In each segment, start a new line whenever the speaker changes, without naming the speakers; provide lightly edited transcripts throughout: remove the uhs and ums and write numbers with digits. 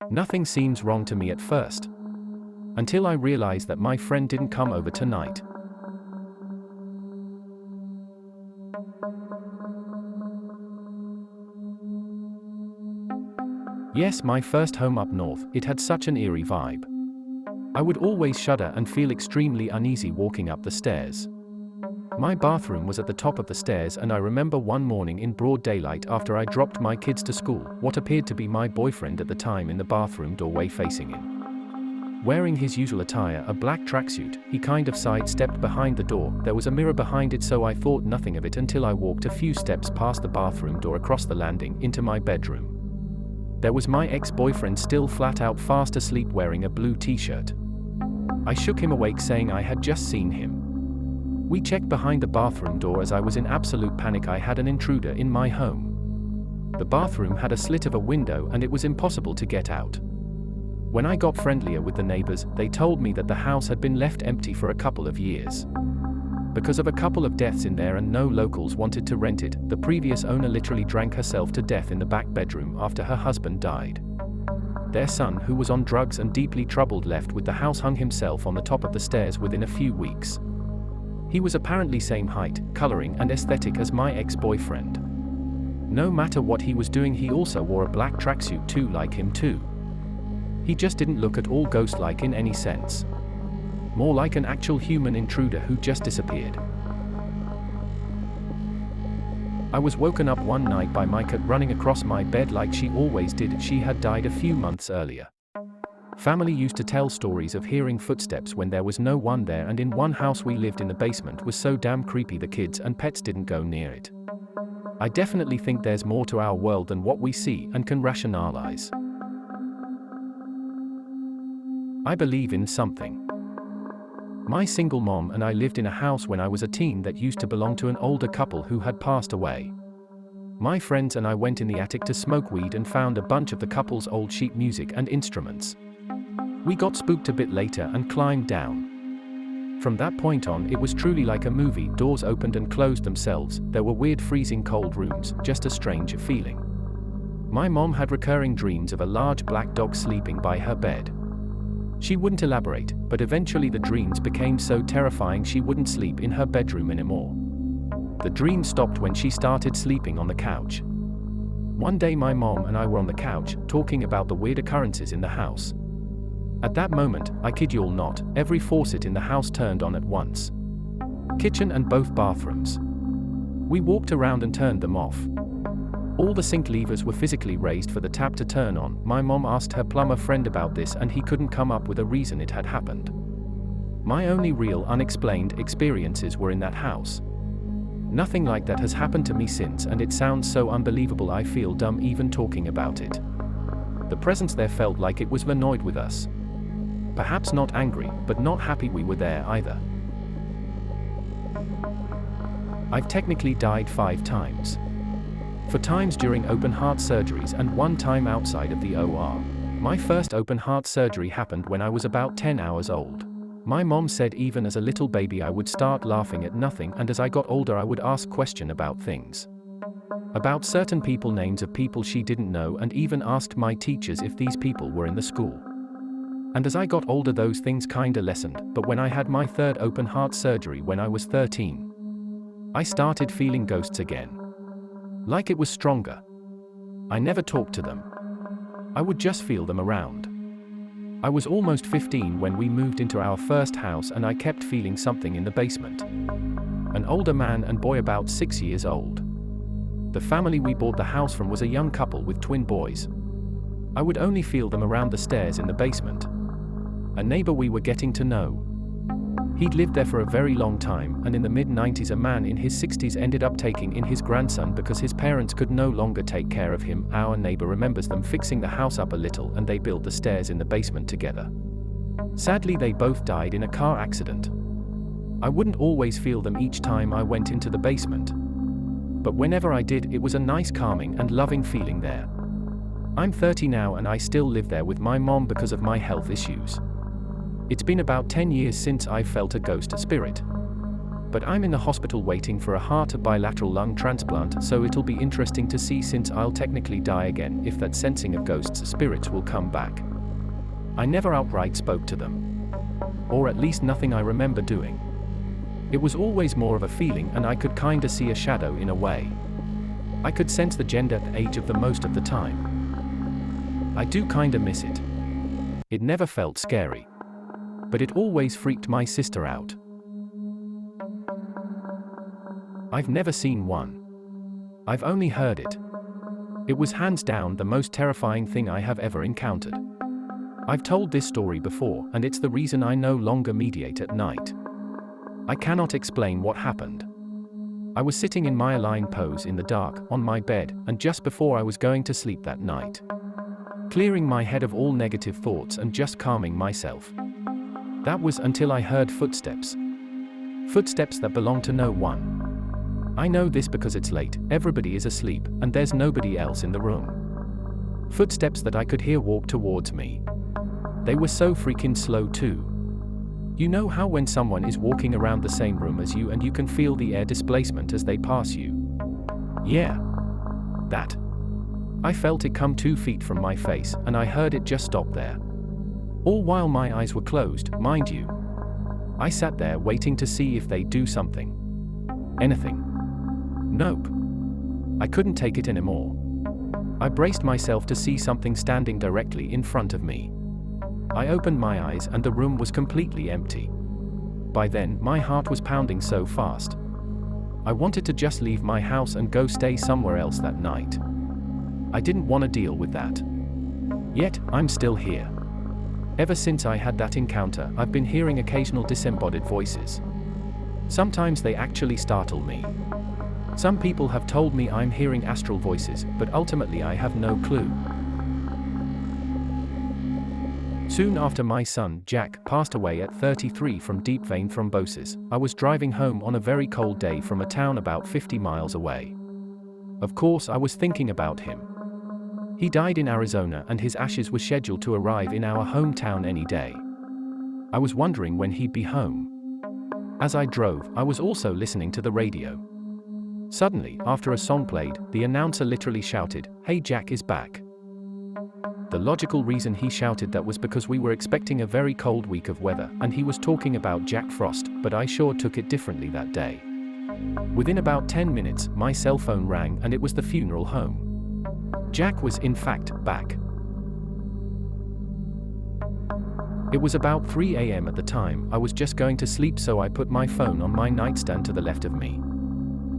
Nothing seems wrong to me at first, until I realize that my friend didn't come over tonight. Yes, my first home up north, it had such an eerie vibe. I would always shudder and feel extremely uneasy walking up the stairs. My bathroom was at the top of the stairs, and I remember one morning in broad daylight after I dropped my kids to school, what appeared to be my boyfriend at the time in the bathroom doorway facing in. Wearing his usual attire, a black tracksuit, he kind of sidestepped behind the door. There was a mirror behind it, so I thought nothing of it until I walked a few steps past the bathroom door across the landing into my bedroom. There was my ex-boyfriend still flat out fast asleep wearing a blue t-shirt. I shook him awake saying I had just seen him. We checked behind the bathroom door as I was in absolute panic. I had an intruder in my home. The bathroom had a slit of a window and it was impossible to get out. When I got friendlier with the neighbors, they told me that the house had been left empty for a couple of years. Because of a couple of deaths in there and no locals wanted to rent it, the previous owner literally drank herself to death in the back bedroom after her husband died. Their son, who was on drugs and deeply troubled, left with the house, hung himself on the top of the stairs within a few weeks. He was apparently same height, coloring, and aesthetic as my ex-boyfriend. No matter what he was doing, he also wore a black tracksuit too, like him too. He just didn't look at all ghost-like in any sense. More like an actual human intruder who just disappeared. I was woken up one night by my cat running across my bed like she always did. She had died a few months earlier. Family used to tell stories of hearing footsteps when there was no one there, and in one house we lived in, the basement was so damn creepy the kids and pets didn't go near it. I definitely think there's more to our world than what we see and can rationalize. I believe in something. My single mom and I lived in a house when I was a teen that used to belong to an older couple who had passed away. My friends and I went in the attic to smoke weed and found a bunch of the couple's old sheet music and instruments. We got spooked a bit later and climbed down. From that point on, it was truly like a movie. Doors opened and closed themselves. There were weird freezing cold rooms, just a strange feeling. My mom had recurring dreams of a large black dog sleeping by her bed. She wouldn't elaborate, but eventually the dreams became so terrifying she wouldn't sleep in her bedroom anymore. The dream stopped when she started sleeping on the couch. One day my mom and I were on the couch, talking about the weird occurrences in the house. At that moment, I kid you all not, every faucet in the house turned on at once. Kitchen and both bathrooms. We walked around and turned them off. All the sink levers were physically raised for the tap to turn on. My mom asked her plumber friend about this and he couldn't come up with a reason it had happened. My only real unexplained experiences were in that house. Nothing like that has happened to me since, and it sounds so unbelievable I feel dumb even talking about it. The presence there felt like it was annoyed with us. Perhaps not angry, but not happy we were there either. I've technically died 5 times. 4 times during open heart surgeries and 1 time outside of the OR. My first open heart surgery happened when I was about 10 hours old. My mom said even as a little baby I would start laughing at nothing, and as I got older I would ask questions about things. About certain people, names of people she didn't know, and even asked my teachers if these people were in the school. And as I got older those things kinda lessened, but when I had my 3rd open heart surgery when I was 13, I started feeling ghosts again. Like it was stronger. I never talked to them. I would just feel them around. I was almost 15 when we moved into our first house, and I kept feeling something in the basement. An older man and boy about 6 years old. The family we bought the house from was a young couple with twin boys. I would only feel them around the stairs in the basement. A neighbor we were getting to know. He'd lived there for a very long time, and in the mid-90s a man in his 60s ended up taking in his grandson because his parents could no longer take care of him. Our neighbor remembers them fixing the house up a little, and they built the stairs in the basement together. Sadly, they both died in a car accident. I wouldn't always feel them each time I went into the basement. But whenever I did, it was a nice, calming and loving feeling there. I'm 30 now and I still live there with my mom because of my health issues. It's been about 10 years since I felt a ghost spirit. But I'm in the hospital waiting for a heart or bilateral lung transplant, so it'll be interesting to see, since I'll technically die again, if that sensing of ghosts' spirits will come back. I never outright spoke to them. Or at least nothing I remember doing. It was always more of a feeling, and I could kinda see a shadow in a way. I could sense the gender at the age of the most of the time. I do kinda miss it. It never felt scary. But it always freaked my sister out. I've never seen one. I've only heard it. It was hands down the most terrifying thing I have ever encountered. I've told this story before, and it's the reason I no longer mediate at night. I cannot explain what happened. I was sitting in my aligned pose in the dark, on my bed, and just before I was going to sleep that night. Clearing my head of all negative thoughts and just calming myself. That was until I heard footsteps. Footsteps that belonged to no one. I know this because it's late, everybody is asleep, and there's nobody else in the room. Footsteps that I could hear walk towards me. They were so freaking slow too. You know how when someone is walking around the same room as you and you can feel the air displacement as they pass you? Yeah. That. I felt it come 2 feet from my face, and I heard it just stop there. All while my eyes were closed, mind you. I sat there waiting to see if they'd do something. Anything. Nope. I couldn't take it anymore. I braced myself to see something standing directly in front of me. I opened my eyes and the room was completely empty. By then, my heart was pounding so fast. I wanted to just leave my house and go stay somewhere else that night. I didn't want to deal with that. Yet, I'm still here. Ever since I had that encounter, I've been hearing occasional disembodied voices. Sometimes they actually startle me. Some people have told me I'm hearing astral voices, but ultimately I have no clue. Soon after my son, Jack, passed away at 33 from deep vein thrombosis, I was driving home on a very cold day from a town about 50 miles away. Of course, I was thinking about him. He died in Arizona and his ashes were scheduled to arrive in our hometown any day. I was wondering when he'd be home. As I drove, I was also listening to the radio. Suddenly, after a song played, the announcer literally shouted, "Hey, Jack is back." The logical reason he shouted that was because we were expecting a very cold week of weather, and he was talking about Jack Frost, but I sure took it differently that day. Within about 10 minutes, my cell phone rang and it was the funeral home. Jack was in fact back. It was about 3 a.m. at the time. I was just going to sleep, so I put my phone on my nightstand to the left of me.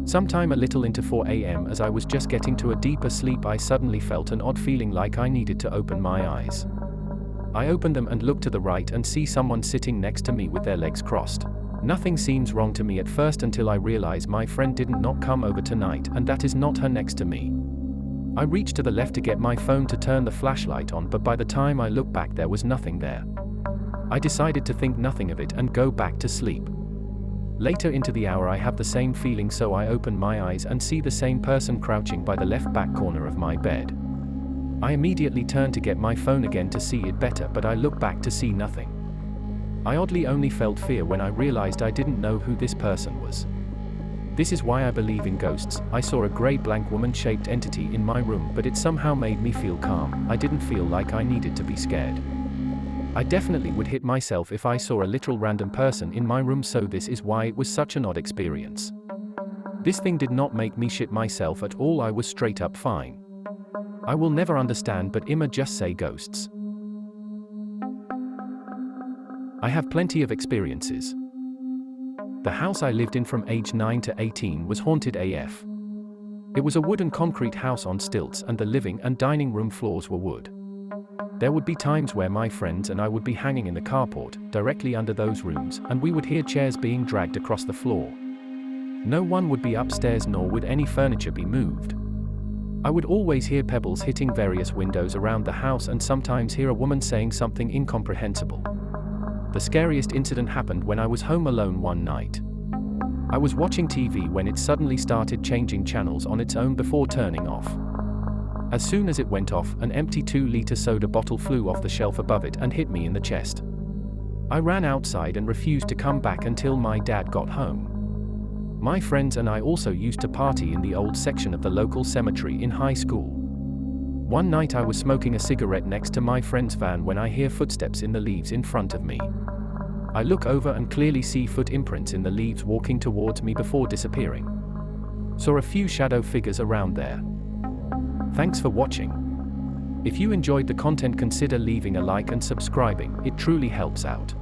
Sometime a little into 4 a.m. as I was just getting to a deeper sleep, I suddenly felt an odd feeling like I needed to open my eyes. I opened them and looked to the right and see someone sitting next to me with their legs crossed. Nothing seems wrong to me at first until I realize my friend didn't not come over tonight, and that is not her next to me. I reached to the left to get my phone to turn the flashlight on, but by the time I looked back there was nothing there. I decided to think nothing of it and go back to sleep. Later into the hour I have the same feeling, so I open my eyes and see the same person crouching by the left back corner of my bed. I immediately turn to get my phone again to see it better, but I look back to see nothing. I oddly only felt fear when I realized I didn't know who this person was. This is why I believe in ghosts. I saw a grey blank woman-shaped entity in my room, but it somehow made me feel calm. I didn't feel like I needed to be scared. I definitely would hit myself if I saw a literal random person in my room, so this is why it was such an odd experience. This thing did not make me shit myself at all. I was straight up fine. I will never understand, but Imma just say ghosts. I have plenty of experiences. The house I lived in from age 9 to 18 was haunted AF. It was a wooden concrete house on stilts, and the living and dining room floors were wood. There would be times where my friends and I would be hanging in the carport, directly under those rooms, and we would hear chairs being dragged across the floor. No one would be upstairs, nor would any furniture be moved. I would always hear pebbles hitting various windows around the house and sometimes hear a woman saying something incomprehensible. The scariest incident happened when I was home alone one night. I was watching TV when it suddenly started changing channels on its own before turning off. As soon as it went off, an empty 2-liter soda bottle flew off the shelf above it and hit me in the chest. I ran outside and refused to come back until my dad got home. My friends and I also used to party in the old section of the local cemetery in high school. One night I was smoking a cigarette next to my friend's van when I hear footsteps in the leaves in front of me. I look over and clearly see foot imprints in the leaves walking towards me before disappearing. Saw a few shadow figures around there. Thanks for watching. If you enjoyed the content, consider leaving a like and subscribing, it truly helps out.